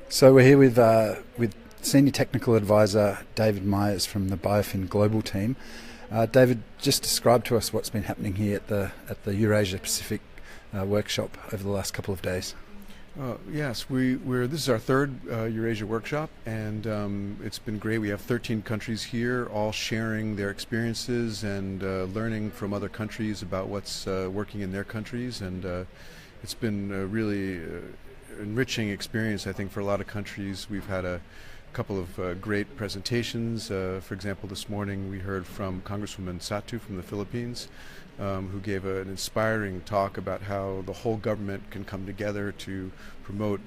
So we're here with Senior Technical Advisor David Meyers from the BIOFIN Global team. David, just describe to us what's been happening here at the Eurasia-Pacific workshop over the last couple of days. Yes, this is our third Eurasia workshop, and it's been great. We have 13 countries here, all sharing their experiences and learning from other countries about what's working in their countries, and it's been a really enriching experience, I think, for a lot of countries. We've had a couple of great presentations. For example, this morning we heard from Congresswoman Satu from the Philippines, who gave an inspiring talk about how the whole government can come together to promote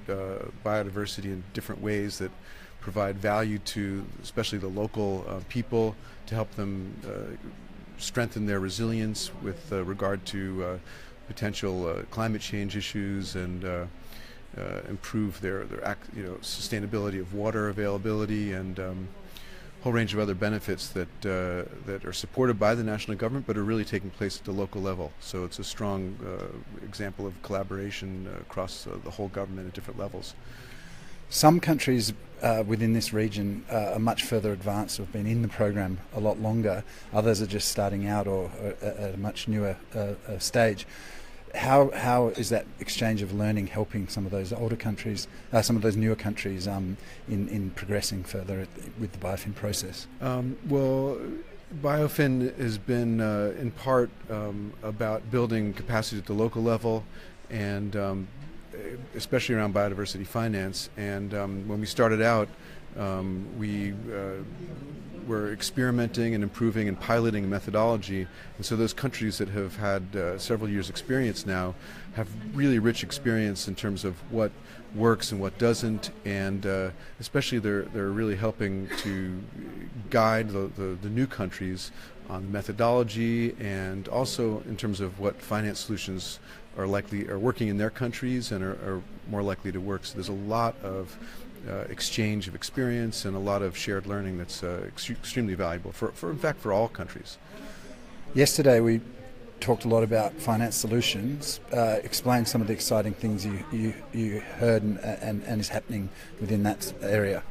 biodiversity in different ways that provide value to especially the local people, to help them strengthen their resilience with regard to potential climate change issues, and improve their sustainability of water availability, and whole range of other benefits that are supported by the national government but are really taking place at the local level. So it's a strong example of collaboration across the whole government at different levels. Some countries within this region are much further advanced, have been in the program a lot longer. Others are just starting out or at a much newer stage. How is that exchange of learning helping some of those older countries, some of those newer countries, in progressing further with the BIOFIN process? Well, BIOFIN has been in part about building capacity at the local level, and especially around biodiversity finance. And when we started out, we were experimenting and improving and piloting methodology, and so those countries that have had several years experience now have really rich experience in terms of what works and what doesn't, and especially they're really helping to guide the new countries on methodology, and also in terms of what finance solutions are working in their countries and are more likely to work. So there's a lot of exchange of experience and a lot of shared learning that's extremely valuable in fact for all countries. Yesterday we talked a lot about finance solutions. Explain some of the exciting things you heard and is happening within that area.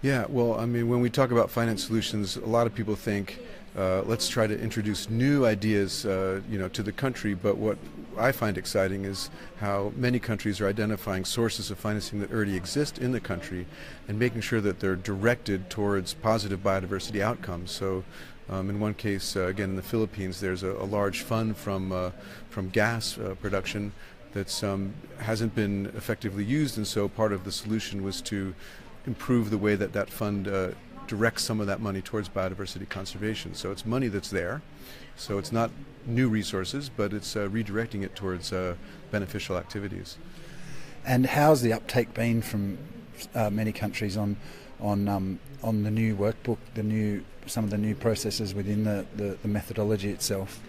Yeah, well, I mean, when we talk about finance solutions, a lot of people think let's try to introduce new ideas to the country, but what I find exciting is how many countries are identifying sources of financing that already exist in the country and making sure that they're directed towards positive biodiversity outcomes. So in one case, again in the Philippines, there's a large fund from gas production that hasn't been effectively used, and so part of the solution was to improve the way that fund directs some of that money towards biodiversity conservation. So it's money that's there, so it's not new resources, but it's redirecting it towards beneficial activities. And how's the uptake been from many countries on the new workbook, some of the new processes within the methodology itself?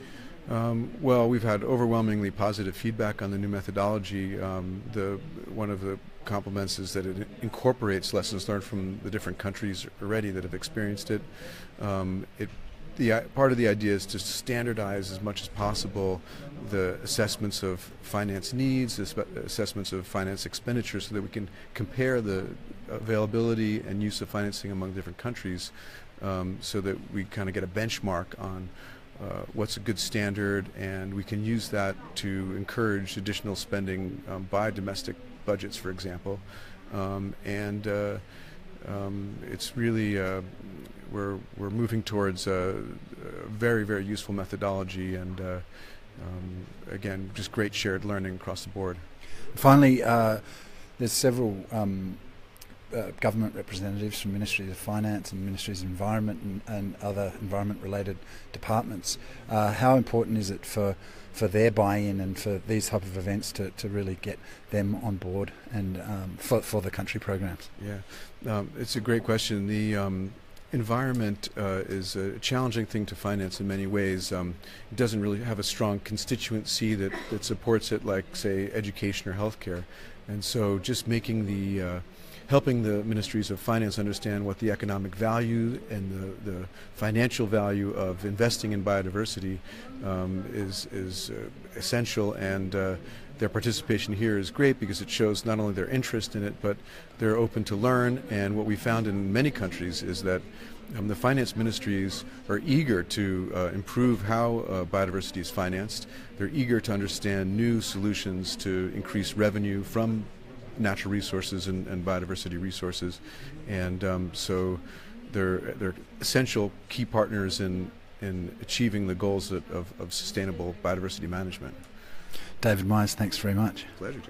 Well, we've had overwhelmingly positive feedback on the new methodology. One of the compliments is that it incorporates lessons learned from the different countries already that have experienced it. Part of the idea is to standardize as much as possible the assessments of finance needs, assessments of finance expenditures, so that we can compare the availability and use of financing among different countries, so that we kind of get a benchmark on what's a good standard, and we can use that to encourage additional spending by domestic budgets, for example. It's really we're moving towards a very, very useful methodology, and again, just great shared learning across the board. Finally, there's several government representatives from Ministries of Finance and Ministries of Environment and other environment-related departments. How important is it for their buy-in and for these type of events to really get them on board and for the country programs? Yeah, it's a great question. The environment is a challenging thing to finance in many ways. It doesn't really have a strong constituency that supports it, like, say, education or healthcare. And so just helping the ministries of finance understand what the economic value and the financial value of investing in biodiversity is essential, and their participation here is great because it shows not only their interest in it, but they're open to learn. And what we found in many countries is that the finance ministries are eager to improve how biodiversity is financed. They're eager to understand new solutions to increase revenue from natural resources and biodiversity resources. And so they're essential key partners in achieving the goals of sustainable biodiversity management. David Meyers, thanks very much. Pleasure.